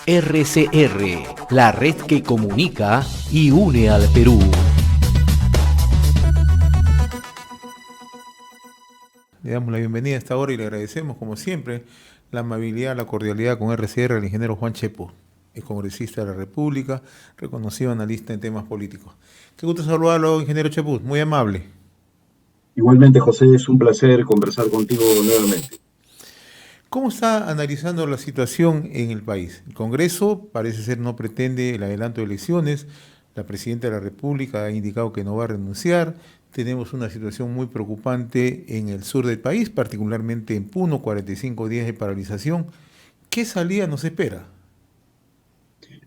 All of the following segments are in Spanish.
RCR, la red que comunica y une al Perú. Le damos la bienvenida a esta hora y le agradecemos, como siempre, la amabilidad, la cordialidad con RCR al ingeniero Juan Chepo, el congresista de la República, reconocido analista en temas políticos. Qué gusto saludarlo, ingeniero Chepo, muy amable. Igualmente, José, es un placer conversar contigo nuevamente. ¿Cómo está analizando la situación en el país? El Congreso parece ser no pretende el adelanto de elecciones, la Presidenta de la República ha indicado que no va a renunciar, tenemos una situación muy preocupante en el sur del país, particularmente en Puno, 45 días de paralización. ¿Qué salida nos espera?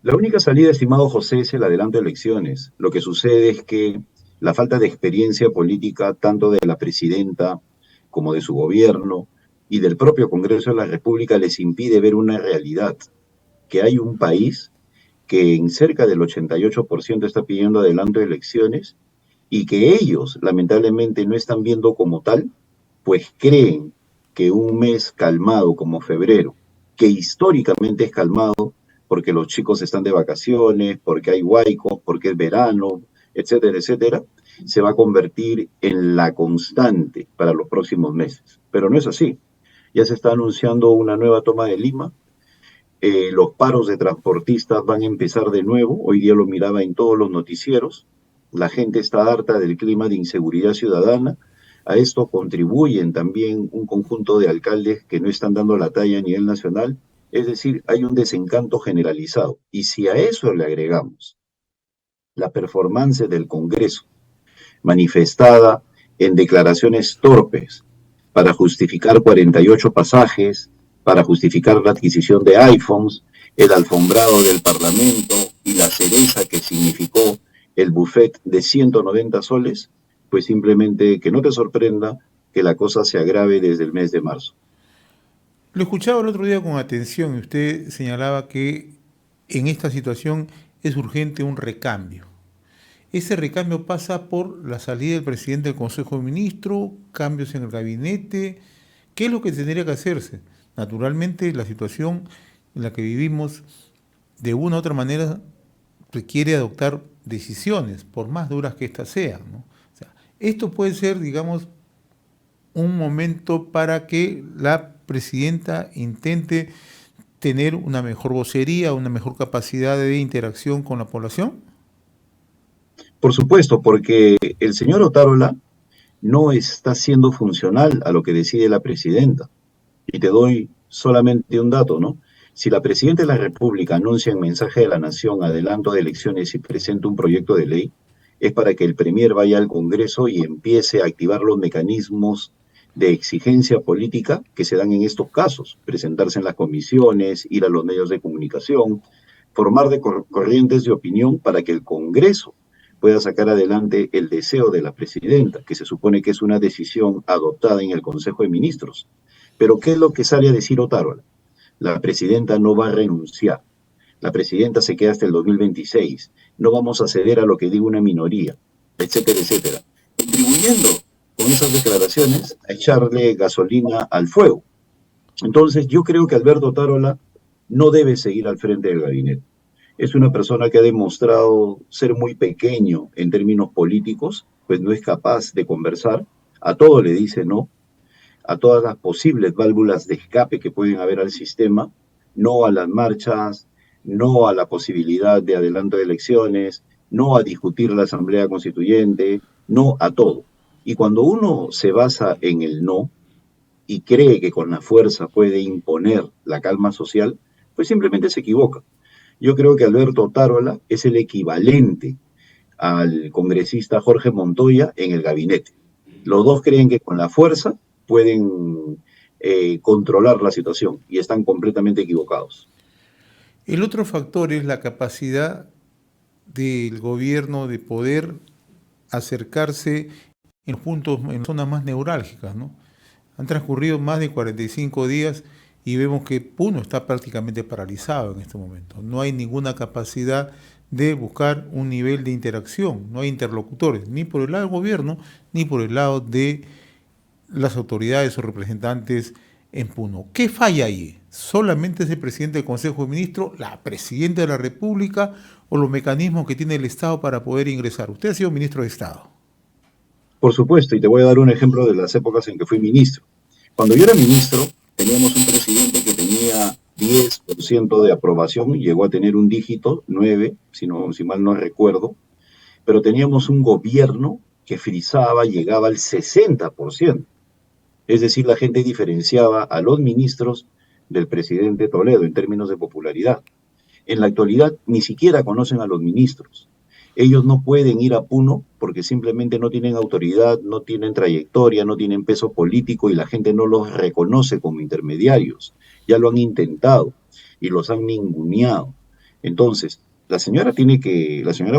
La única salida, estimado José, es el adelanto de elecciones. Lo que sucede es que la falta de experiencia política, tanto de la presidenta como de su gobierno y del propio Congreso de la República, les impide ver una realidad, que hay un país que en cerca del 88% está pidiendo adelanto de elecciones y que ellos lamentablemente no están viendo como tal, pues creen que un mes calmado como febrero, que históricamente es calmado porque los chicos están de vacaciones, porque hay huaicos, porque es verano, etcétera, etcétera, se va a convertir en la constante para los próximos meses. Pero no es así. Ya se está anunciando una nueva toma de Lima, los paros de transportistas van a empezar de nuevo, hoy día lo miraba en todos los noticieros, la gente está harta del clima de inseguridad ciudadana, a esto contribuyen también un conjunto de alcaldes que no están dando la talla a nivel nacional, es decir, hay un desencanto generalizado. Y si a eso le agregamos la performance del Congreso, manifestada en declaraciones torpes para justificar 48 pasajes, para justificar la adquisición de iPhones, el alfombrado del Parlamento y la cereza que significó el buffet de 190 soles, pues simplemente que no te sorprenda que la cosa se agrave desde el mes de marzo. Lo escuchaba el otro día con atención y usted señalaba que en esta situación es urgente un recambio. Ese recambio pasa por la salida del presidente del Consejo de Ministros, cambios en el gabinete. ¿Qué es lo que tendría que hacerse? Naturalmente, la situación en la que vivimos, de una u otra manera, requiere adoptar decisiones, por más duras que éstas sean, ¿no? O sea, esto puede ser, digamos, un momento para que la presidenta intente tener una mejor vocería, una mejor capacidad de interacción con la población. Por supuesto, porque el señor Otárola no está siendo funcional a lo que decide la presidenta. Y te doy solamente un dato, ¿no? Si la Presidenta de la República anuncia en mensaje de la Nación adelanto de elecciones y presenta un proyecto de ley, es para que el Premier vaya al Congreso y empiece a activar los mecanismos de exigencia política que se dan en estos casos, presentarse en las comisiones, ir a los medios de comunicación, formar de corrientes de opinión para que el Congreso pueda sacar adelante el deseo de la presidenta, que se supone que es una decisión adoptada en el Consejo de Ministros. Pero ¿qué es lo que sale a decir Otárola? La presidenta no va a renunciar. La presidenta se queda hasta el 2026. No vamos a ceder a lo que diga una minoría, etcétera, etcétera. Contribuyendo con esas declaraciones a echarle gasolina al fuego. Entonces, yo creo que Alberto Otárola no debe seguir al frente del gabinete. Es una persona que ha demostrado ser muy pequeño en términos políticos, pues no es capaz de conversar, a todo le dice no, a todas las posibles válvulas de escape que pueden haber al sistema, no a las marchas, no a la posibilidad de adelanto de elecciones, no a discutir la Asamblea Constituyente, no a todo. Y cuando uno se basa en el no y cree que con la fuerza puede imponer la calma social, pues simplemente se equivoca. Yo creo que Alberto Otárola es el equivalente al congresista Jorge Montoya en el gabinete. Los dos creen que con la fuerza pueden controlar la situación y están completamente equivocados. El otro factor es la capacidad del gobierno de poder acercarse en los puntos, en las zonas más neurálgicas, ¿no? Han transcurrido más de 45 días y vemos que Puno está prácticamente paralizado en este momento. No hay ninguna capacidad de buscar un nivel de interacción, no hay interlocutores, ni por el lado del gobierno, ni por el lado de las autoridades o representantes en Puno. ¿Qué falla ahí? ¿Solamente es el presidente del Consejo de Ministros, la presidenta de la República o los mecanismos que tiene el Estado para poder ingresar? Usted ha sido ministro de Estado. Por supuesto, y te voy a dar un ejemplo de las épocas en que fui ministro. Cuando yo era ministro, teníamos un presidente que tenía 10% de aprobación, llegó a tener un dígito, 9, si mal no recuerdo, pero teníamos un gobierno que frisaba, llegaba al 60%. Es decir, la gente diferenciaba a los ministros del presidente Toledo en términos de popularidad. En la actualidad ni siquiera conocen a los ministros. Ellos no pueden ir a Puno porque simplemente no tienen autoridad, no tienen trayectoria, no tienen peso político y la gente no los reconoce como intermediarios. Ya lo han intentado y los han ninguneado. Entonces, la señora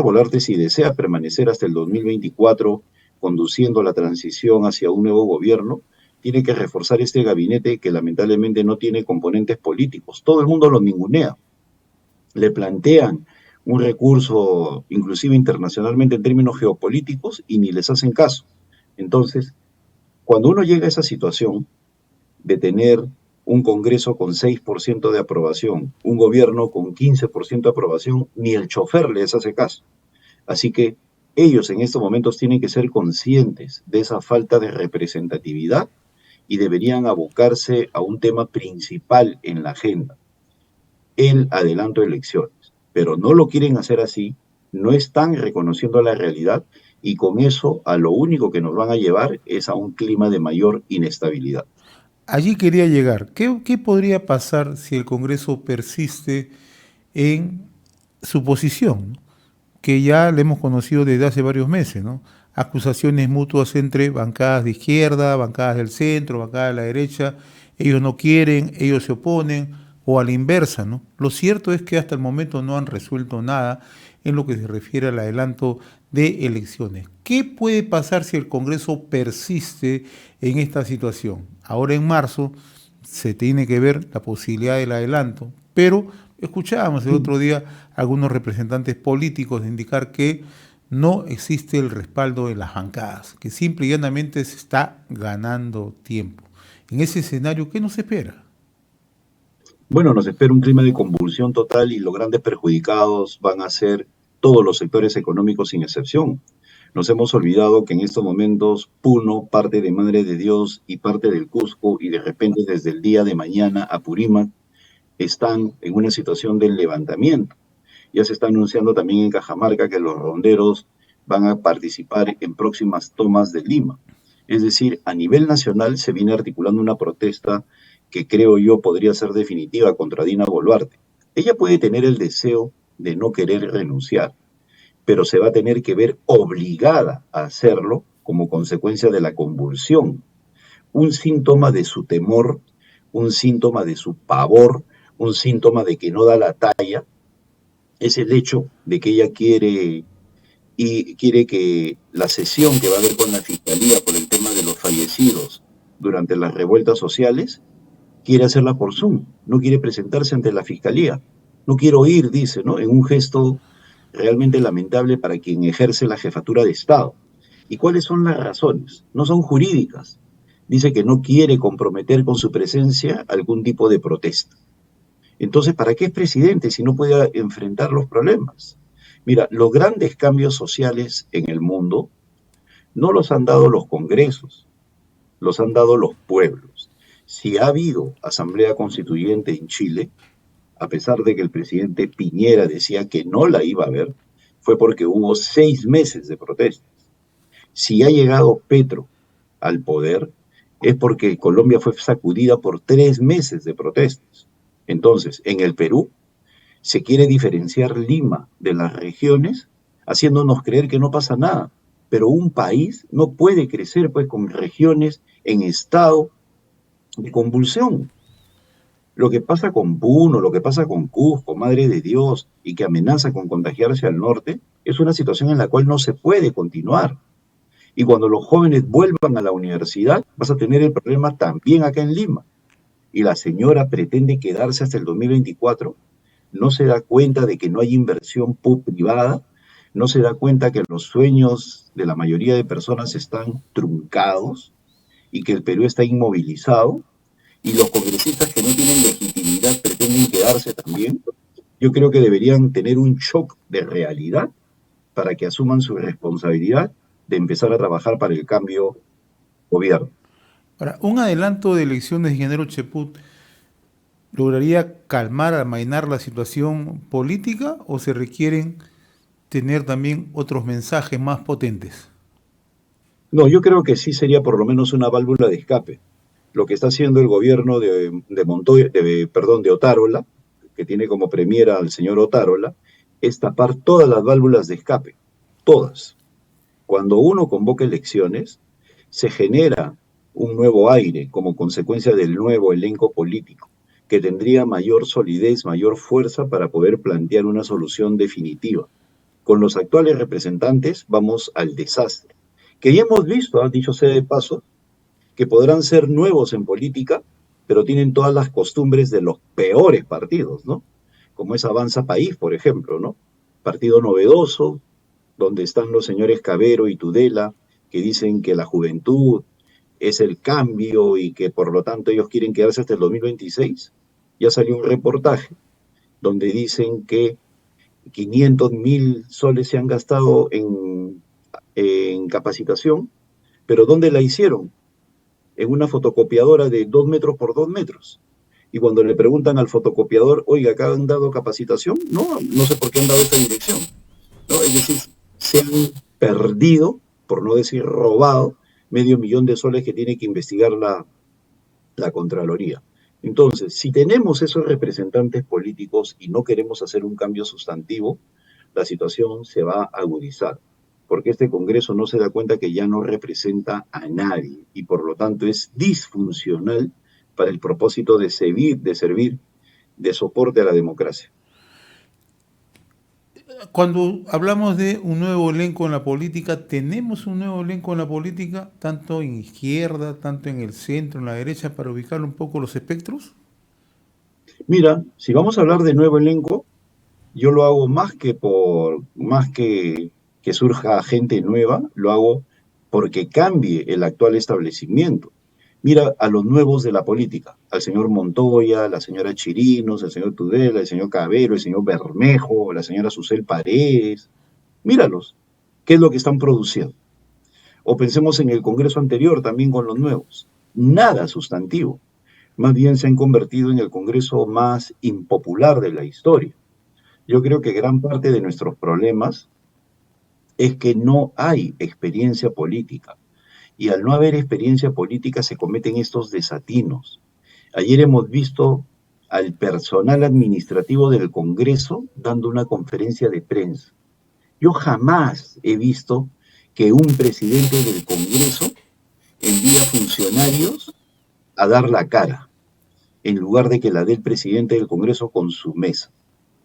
Boluarte, si desea permanecer hasta el 2024 conduciendo la transición hacia un nuevo gobierno, tiene que reforzar este gabinete que lamentablemente no tiene componentes políticos. Todo el mundo lo ningunea. Le plantean un recurso, inclusive internacionalmente en términos geopolíticos, y ni les hacen caso. Entonces, cuando uno llega a esa situación de tener un Congreso con 6% de aprobación, un gobierno con 15% de aprobación, ni el chofer les hace caso. Así que ellos en estos momentos tienen que ser conscientes de esa falta de representatividad y deberían abocarse a un tema principal en la agenda, el adelanto de elecciones. Pero no lo quieren hacer así, no están reconociendo la realidad y con eso a lo único que nos van a llevar es a un clima de mayor inestabilidad. Allí quería llegar. ¿Qué podría pasar si el Congreso persiste en su posición, ¿no? Que ya le hemos conocido desde hace varios meses, ¿no? Acusaciones mutuas entre bancadas de izquierda, bancadas del centro, bancadas de la derecha, ellos no quieren, ellos se oponen, o a la inversa, ¿no? Lo cierto es que hasta el momento no han resuelto nada en lo que se refiere al adelanto de elecciones. ¿Qué puede pasar si el Congreso persiste en esta situación? Ahora en marzo se tiene que ver la posibilidad del adelanto, pero escuchábamos el otro día a algunos representantes políticos de indicar que no existe el respaldo de las bancadas, que simple y llanamente se está ganando tiempo. En ese escenario, ¿qué nos espera? Bueno, nos espera un clima de convulsión total y los grandes perjudicados van a ser todos los sectores económicos sin excepción. Nos hemos olvidado que en estos momentos Puno, parte de Madre de Dios y parte del Cusco y de repente desde el día de mañana Apurímac están en una situación de levantamiento. Ya se está anunciando también en Cajamarca que los ronderos van a participar en próximas tomas de Lima. Es decir, a nivel nacional se viene articulando una protesta que creo yo podría ser definitiva contra Dina Boluarte. Ella puede tener el deseo de no querer renunciar, pero se va a tener que ver obligada a hacerlo como consecuencia de la convulsión. Un síntoma de su temor, un síntoma de su pavor, un síntoma de que no da la talla, es el hecho de que ella quiere que la sesión que va a haber con la Fiscalía por el tema de los fallecidos durante las revueltas sociales, quiere hacerla por Zoom, no quiere presentarse ante la Fiscalía. No quiero ir, dice, ¿no? En un gesto realmente lamentable para quien ejerce la jefatura de Estado. ¿Y cuáles son las razones? No son jurídicas. Dice que no quiere comprometer con su presencia algún tipo de protesta. Entonces, ¿para qué es presidente si no puede enfrentar los problemas? Mira, los grandes cambios sociales en el mundo no los han dado los congresos, los han dado los pueblos. Si ha habido asamblea constituyente en Chile, a pesar de que el presidente Piñera decía que no la iba a ver, fue porque hubo 6 meses de protestas. Si ha llegado Petro al poder, es porque Colombia fue sacudida por 3 meses de protestas. Entonces, en el Perú se quiere diferenciar Lima de las regiones, haciéndonos creer que no pasa nada. Pero un país no puede crecer pues con regiones en estado de convulsión. Lo que pasa con Puno, lo que pasa con Cusco, Madre de Dios, y que amenaza con contagiarse al norte, es una situación en la cual no se puede continuar. Y cuando los jóvenes vuelvan a la universidad, vas a tener el problema también acá en Lima. Y la señora pretende quedarse hasta el 2024, no se da cuenta de que no hay inversión privada, no se da cuenta que los sueños de la mayoría de personas están truncados y que el Perú está inmovilizado y los congresistas que no tienen legitimidad pretenden quedarse también, yo creo que deberían tener un shock de realidad para que asuman su responsabilidad de empezar a trabajar para el cambio gobierno. Ahora, un adelanto de elecciones, ingeniero Cheput, ¿lograría calmar, amainar la situación política o se requieren tener también otros mensajes más potentes? No, yo creo que sí sería por lo menos una válvula de escape. Lo que está haciendo el gobierno de Montoya, perdón, de Otárola, que tiene como premiera al señor Otárola, es tapar todas las válvulas de escape, todas. Cuando uno convoca elecciones, se genera un nuevo aire como consecuencia del nuevo elenco político, que tendría mayor solidez, mayor fuerza para poder plantear una solución definitiva. Con los actuales representantes vamos al desastre, que ya hemos visto, dicho sea de paso, que podrán ser nuevos en política, pero tienen todas las costumbres de los peores partidos, ¿no? Como es Avanza País, por ejemplo, ¿no? Partido novedoso, donde están los señores Cabero y Tudela, que dicen que la juventud es el cambio y que por lo tanto ellos quieren quedarse hasta el 2026. Ya salió un reportaje donde dicen que 500.000 soles se han gastado en capacitación, pero ¿dónde la hicieron? En una fotocopiadora de 2 metros por 2 metros. Y cuando le preguntan al fotocopiador, oiga, ¿acá han dado capacitación? No, no sé por qué han dado esta dirección, ¿no? Es decir, se han perdido, por no decir robado, $500.000 que tiene que investigar la Contraloría. Entonces, si tenemos esos representantes políticos y no queremos hacer un cambio sustantivo, la situación se va a agudizar, porque este Congreso no se da cuenta que ya no representa a nadie y por lo tanto es disfuncional para el propósito de servir de soporte a la democracia. Cuando hablamos de un nuevo elenco en la política, ¿tenemos un nuevo elenco en la política, tanto en izquierda, tanto en el centro, en la derecha, para ubicar un poco los espectros? Mira, si vamos a hablar de nuevo elenco, yo lo hago más que surja gente nueva, lo hago porque cambie el actual establecimiento. Mira a los nuevos de la política, al señor Montoya, la señora Chirinos, el señor Tudela, el señor Cabero, el señor Bermejo, la señora Susel Paredes. Míralos, ¿qué es lo que están produciendo? O pensemos en el Congreso anterior también con los nuevos. Nada sustantivo. Más bien se han convertido en el Congreso más impopular de la historia. Yo creo que gran parte de nuestros problemas es que no hay experiencia política. Y al no haber experiencia política se cometen estos desatinos. Ayer hemos visto al personal administrativo del Congreso dando una conferencia de prensa. Yo jamás he visto que un presidente del Congreso envía funcionarios a dar la cara, en lugar de que la dé el presidente del Congreso con su mesa.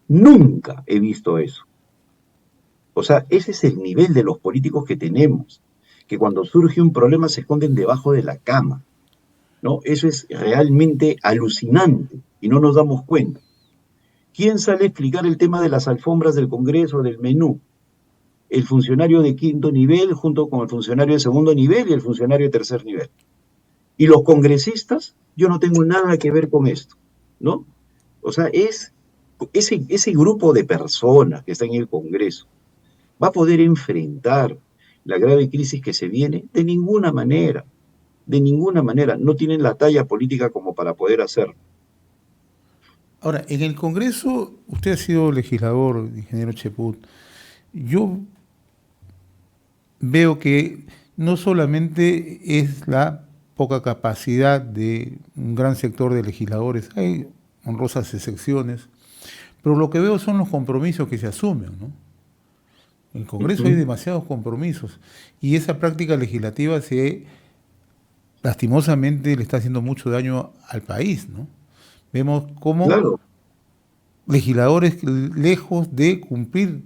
Nunca he visto eso. O sea, ese es el nivel de los políticos que tenemos, que cuando surge un problema se esconden debajo de la cama, ¿no? Eso es realmente alucinante y no nos damos cuenta. ¿Quién sale a explicar el tema de las alfombras del Congreso, del menú? El funcionario de quinto nivel junto con el funcionario de segundo nivel y el funcionario de tercer nivel. Y los congresistas, yo no tengo nada que ver con esto, ¿no? O sea, es ese grupo de personas que está en el Congreso va a poder enfrentar la grave crisis que se viene de ninguna manera, no tienen la talla política como para poder hacerlo. Ahora, en el Congreso, usted ha sido legislador, ingeniero Cheput. Yo veo que no solamente es la poca capacidad de un gran sector de legisladores, hay honrosas excepciones, pero lo que veo son los compromisos que se asumen, ¿no? En el Congreso hay demasiados compromisos y esa práctica legislativa lastimosamente le está haciendo mucho daño al país, ¿no? Vemos cómo Claro, legisladores, lejos de cumplir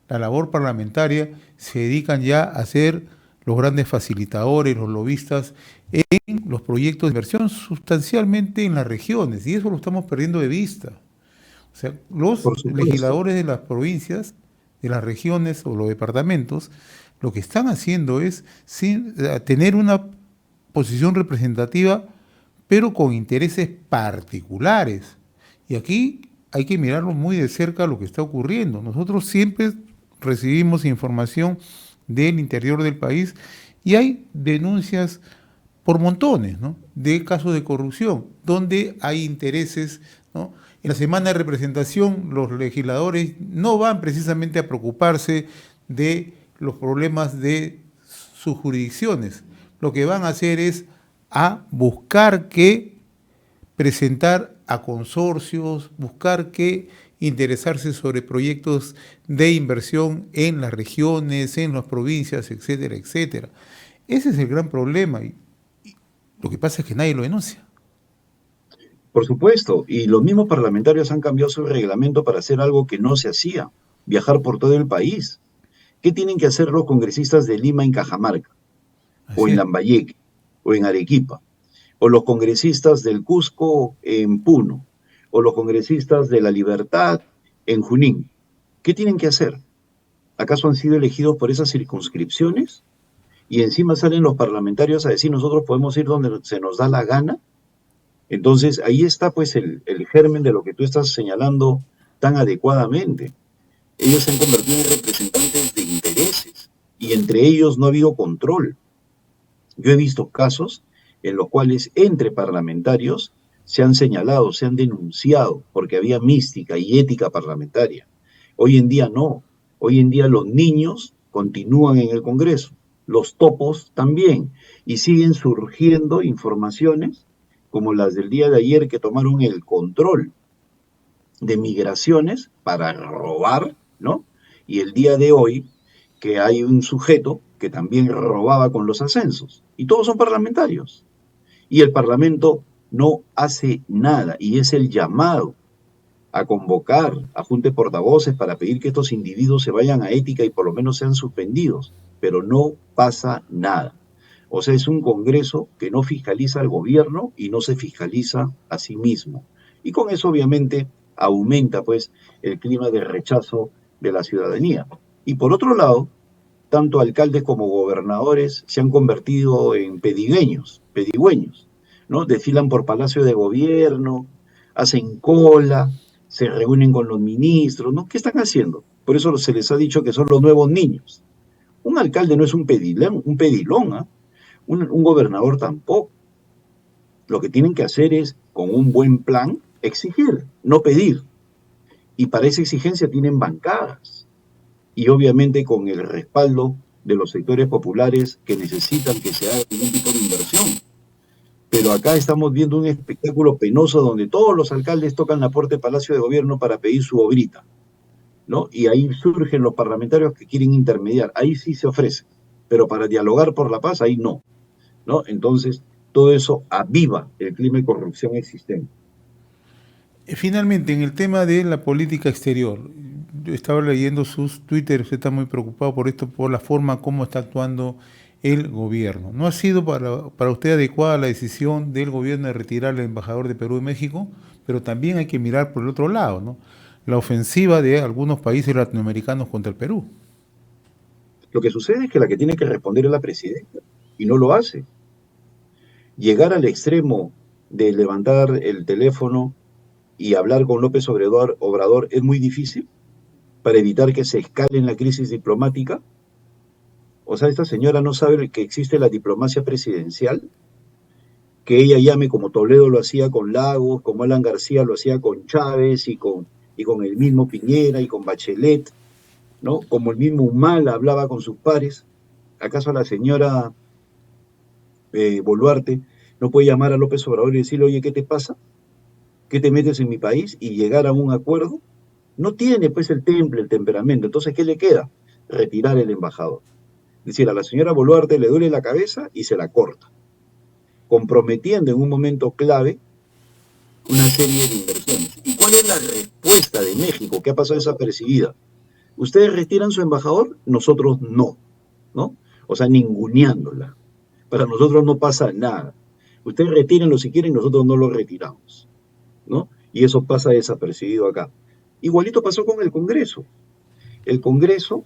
la labor parlamentaria, se dedican ya a ser los grandes facilitadores, los lobistas en los proyectos de inversión sustancialmente en las regiones, y eso lo estamos perdiendo de vista. O sea, los por supuesto. legisladores de las provincias, de las regiones o los departamentos, lo que están haciendo es tener una posición representativa pero con intereses particulares. Y aquí hay que mirarlo muy de cerca lo que está ocurriendo. Nosotros siempre recibimos información del interior del país y hay denuncias por montones, ¿no?, de casos de corrupción, donde hay intereses, ¿no? En la semana de representación, los legisladores no van precisamente a preocuparse de los problemas de sus jurisdicciones. Lo que van a hacer es a buscar que presentar a consorcios, buscar que interesarse sobre proyectos de inversión en las regiones, en las provincias, etcétera, etcétera. Ese es el gran problema y lo que pasa es que nadie lo denuncia. Por supuesto, y los mismos parlamentarios han cambiado su reglamento para hacer algo que no se hacía, viajar por todo el país. ¿Qué tienen que hacer los congresistas de Lima en Cajamarca, o Así en es. Lambayeque, o en Arequipa, o los congresistas del Cusco en Puno, o los congresistas de La Libertad en Junín? ¿Qué tienen que hacer? ¿Acaso han sido elegidos por esas circunscripciones? Y encima salen los parlamentarios a decir nosotros podemos ir donde se nos da la gana. Entonces ahí está pues el germen de lo que tú estás señalando tan adecuadamente. Ellos se han convertido en representantes de intereses y entre ellos no ha habido control. Yo he visto casos en los cuales entre parlamentarios se han señalado, se han denunciado porque había mística y ética parlamentaria. Hoy en día no. Hoy en día los niños continúan en el Congreso, los topos también, y siguen surgiendo informaciones como las del día de ayer que tomaron el control de migraciones para robar, ¿no? Y el día de hoy que hay un sujeto que también robaba con los ascensos. Y todos son parlamentarios. Y el Parlamento no hace nada. Y es el llamado a convocar a junta de portavoces para pedir que estos individuos se vayan a ética y por lo menos sean suspendidos. Pero no pasa nada. O sea, es un Congreso que no fiscaliza al gobierno y no se fiscaliza a sí mismo. Y con eso obviamente aumenta pues el clima de rechazo de la ciudadanía. Y por otro lado, tanto alcaldes como gobernadores se han convertido en pedigüeños, ¿no? Desfilan por Palacio de Gobierno, hacen cola, se reúnen con los ministros, ¿no? ¿Qué están haciendo? Por eso se les ha dicho que son los nuevos niños. Un alcalde no es un pedilón, ¿eh? Un gobernador tampoco. Lo que tienen que hacer es, con un buen plan, exigir, no pedir. Y para esa exigencia tienen bancadas. Y obviamente con el respaldo de los sectores populares que necesitan que se haga algún tipo de inversión. Pero acá estamos viendo un espectáculo penoso donde todos los alcaldes tocan la puerta del Palacio de Gobierno para pedir su obrita, ¿no? Y ahí surgen los parlamentarios que quieren intermediar. Ahí sí se ofrece. Pero para dialogar por la paz, ahí no, ¿no? Entonces, todo eso aviva el clima de corrupción existente. Finalmente, en el tema de la política exterior, yo estaba leyendo sus Twitter, usted está muy preocupado por esto, por la forma como está actuando el gobierno. ¿No ha sido para usted adecuada la decisión del gobierno de retirar al embajador de Perú y México? Pero también hay que mirar por el otro lado, ¿no? La ofensiva de algunos países latinoamericanos contra el Perú. Lo que sucede es que la que tiene que responder es la presidenta, y no lo hace. Llegar al extremo de levantar el teléfono y hablar con López Obrador es muy difícil para evitar que se escale en la crisis diplomática. O sea, esta señora no sabe que existe la diplomacia presidencial, que ella llame como Toledo lo hacía con Lagos, como Alan García lo hacía con Chávez y con el mismo Piñera y con Bachelet, ¿no? Como el mismo Humala hablaba con sus pares. ¿Acaso la señora Boluarte no puede llamar a López Obrador y decirle, oye, ¿qué te pasa? ¿Qué te metes en mi país? Y llegar a un acuerdo. No tiene pues el temple, el temperamento. Entonces, ¿qué le queda? Retirar el embajador. Es decir, a la señora Boluarte le duele la cabeza y se la corta, comprometiendo en un momento clave una serie de inversiones. ¿Y cuál es la respuesta de México que ha pasado desapercibida? Ustedes retiran su embajador, nosotros no, ¿no? O sea, ninguneándola. Para nosotros no pasa nada. Ustedes retírenlo si quieren, nosotros no lo retiramos, ¿no? Y eso pasa desapercibido acá. Igualito pasó con el Congreso. El Congreso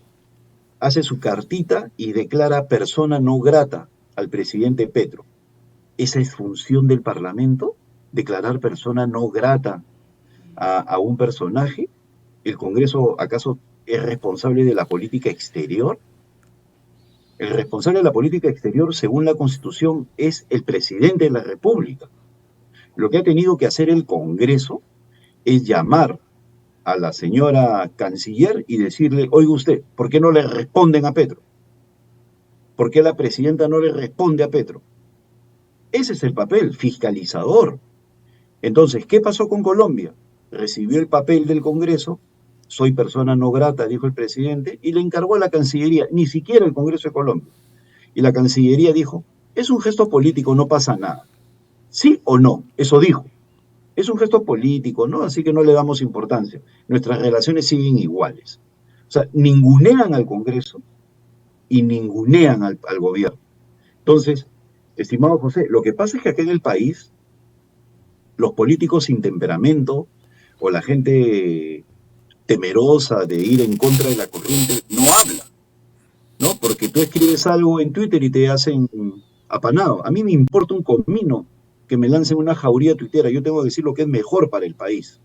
hace su cartita y declara persona no grata al presidente Petro. ¿Esa es función del Parlamento? ¿Declarar persona no grata a un personaje? ¿El Congreso acaso es responsable de la política exterior? El responsable de la política exterior, según la Constitución, es el presidente de la República. Lo que ha tenido que hacer el Congreso es llamar a la señora canciller y decirle, oiga usted, ¿por qué no le responden a Petro? ¿Por qué la presidenta no le responde a Petro? Ese es el papel, fiscalizador. Entonces, ¿qué pasó con Colombia? Recibió el papel del Congreso, soy persona no grata, dijo el presidente, y le encargó a la Cancillería, ni siquiera el Congreso de Colombia. Y la Cancillería dijo, es un gesto político, no pasa nada. ¿Sí o no? Eso dijo. Es un gesto político, ¿no? Así que no le damos importancia. Nuestras relaciones siguen iguales. O sea, ningunean al Congreso y ningunean al gobierno. Entonces, estimado José, lo que pasa es que acá en el país, los políticos sin temperamento o la gente temerosa de ir en contra de la corriente no habla, ¿no? Porque tú escribes algo en Twitter y te hacen apanado. A mí me importa un comino que me lancen una jauría tuitera. Yo tengo que decir lo que es mejor para el país.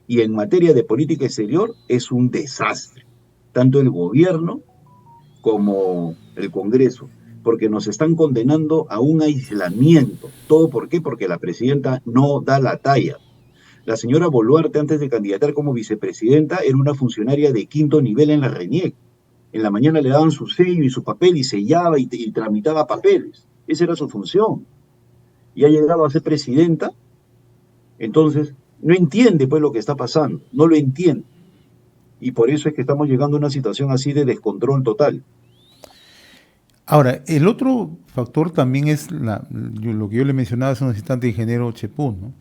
Y en materia de política exterior es un desastre, tanto el gobierno como el Congreso, porque nos están condenando a un aislamiento. ¿Todo por qué? Porque la presidenta no da la talla. La señora Boluarte, antes de candidatar como vicepresidenta, era una funcionaria de quinto nivel en la RENIEC. En la mañana le daban su sello y su papel y sellaba y tramitaba papeles. Esa era su función. Y ha llegado a ser presidenta, entonces no entiende pues lo que está pasando, no lo entiende. Y por eso es que estamos llegando a una situación así de descontrol total. Ahora, el otro factor también es lo que yo le mencionaba hace unos instantes, ingeniero Chepún, ¿no?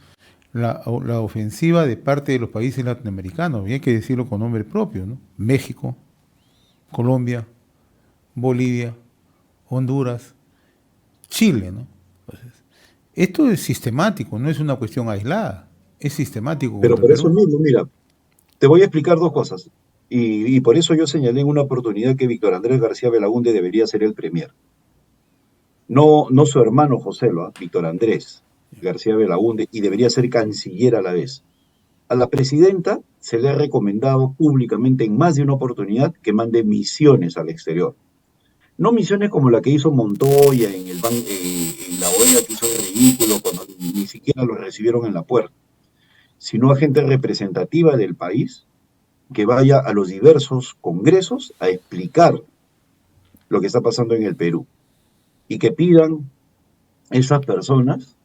La ofensiva de parte de los países latinoamericanos, y hay que decirlo con nombre propio, ¿no? México, Colombia, Bolivia, Honduras, Chile, ¿no? Entonces, esto es sistemático, no es una cuestión aislada, es sistemático Pero contra por eso Perú. mismo, mira, te voy a explicar dos cosas. Y por eso yo señalé en una oportunidad que Víctor Andrés García Belaúnde debería ser el premier. No, no su hermano José, Víctor Andrés García Belaúnde, y debería ser canciller a la vez. A la presidenta se le ha recomendado públicamente en más de una oportunidad que mande misiones al exterior. No misiones como la que hizo Montoya en la OEA, que hizo el ridículo cuando ni siquiera lo recibieron en la puerta, sino a gente representativa del país que vaya a los diversos congresos a explicar lo que está pasando en el Perú y que pidan esas personas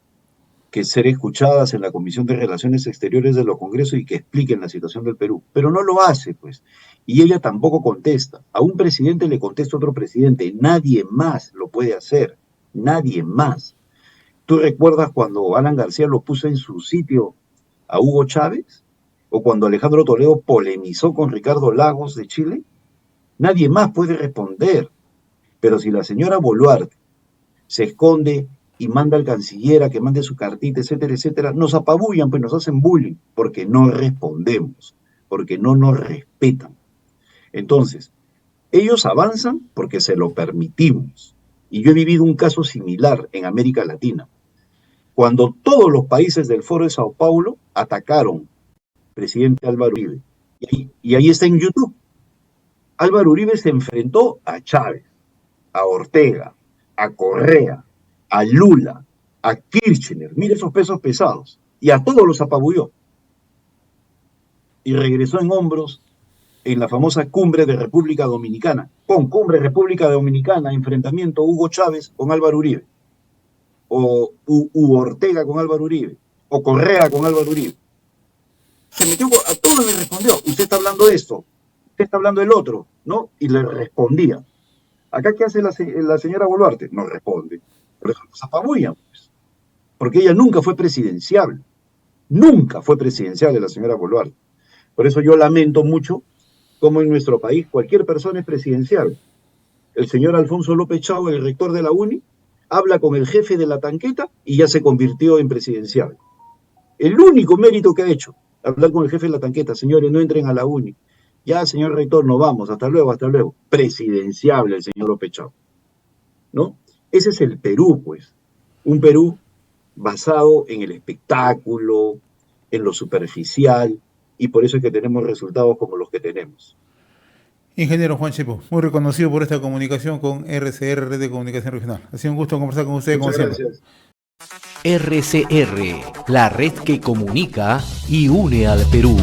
que ser escuchadas en la Comisión de Relaciones Exteriores de los Congresos y que expliquen la situación del Perú. Pero no lo hace, pues. Y ella tampoco contesta. A un presidente le contesta otro presidente. Nadie más lo puede hacer. Nadie más. ¿Tú recuerdas cuando Alan García lo puso en su sitio a Hugo Chávez? ¿O cuando Alejandro Toledo polemizó con Ricardo Lagos de Chile? Nadie más puede responder. Pero si la señora Boluarte se esconde y manda al canciller a que mande su cartita, etcétera, etcétera, nos apabullan, pues nos hacen bullying, porque no respondemos, porque no nos respetan. Entonces, ellos avanzan porque se lo permitimos. Y yo he vivido un caso similar en América Latina. Cuando todos los países del Foro de Sao Paulo atacaron al presidente Álvaro Uribe, y ahí está en YouTube, Álvaro Uribe se enfrentó a Chávez, a Ortega, a Correa, a Lula, a Kirchner, mire esos pesos pesados, y a todos los apabulló. Y regresó en hombros en la famosa cumbre de República Dominicana. Con cumbre República Dominicana, enfrentamiento Hugo Chávez con Álvaro Uribe, o Ortega con Álvaro Uribe, o Correa con Álvaro Uribe. Se metió, a todos le respondió, usted está hablando de esto, usted está hablando del otro, ¿no? Y le respondía. ¿Acá qué hace la señora Boluarte? No responde. Por eso nos apabullan, pues. Porque ella nunca fue presidenciable. Nunca fue presidenciable la señora Boluarte. Por eso yo lamento mucho cómo en nuestro país cualquier persona es presidencial. El señor Alfonso López Chau, el rector de la UNI, habla con el jefe de la tanqueta y ya se convirtió en presidencial. El único mérito que ha hecho, hablar con el jefe de la tanqueta, señores, no entren a la UNI. Ya, señor rector, nos vamos, hasta luego, hasta luego. Presidenciable el señor López Chau, ¿no? Ese es el Perú, pues. Un Perú basado en el espectáculo, en lo superficial, y por eso es que tenemos resultados como los que tenemos. Ingeniero Juan Chepo, muy reconocido por esta comunicación con RCR, Red de Comunicación Regional. Ha sido un gusto conversar con usted, como Muchas siempre. gracias. RCR, la red que comunica y une al Perú.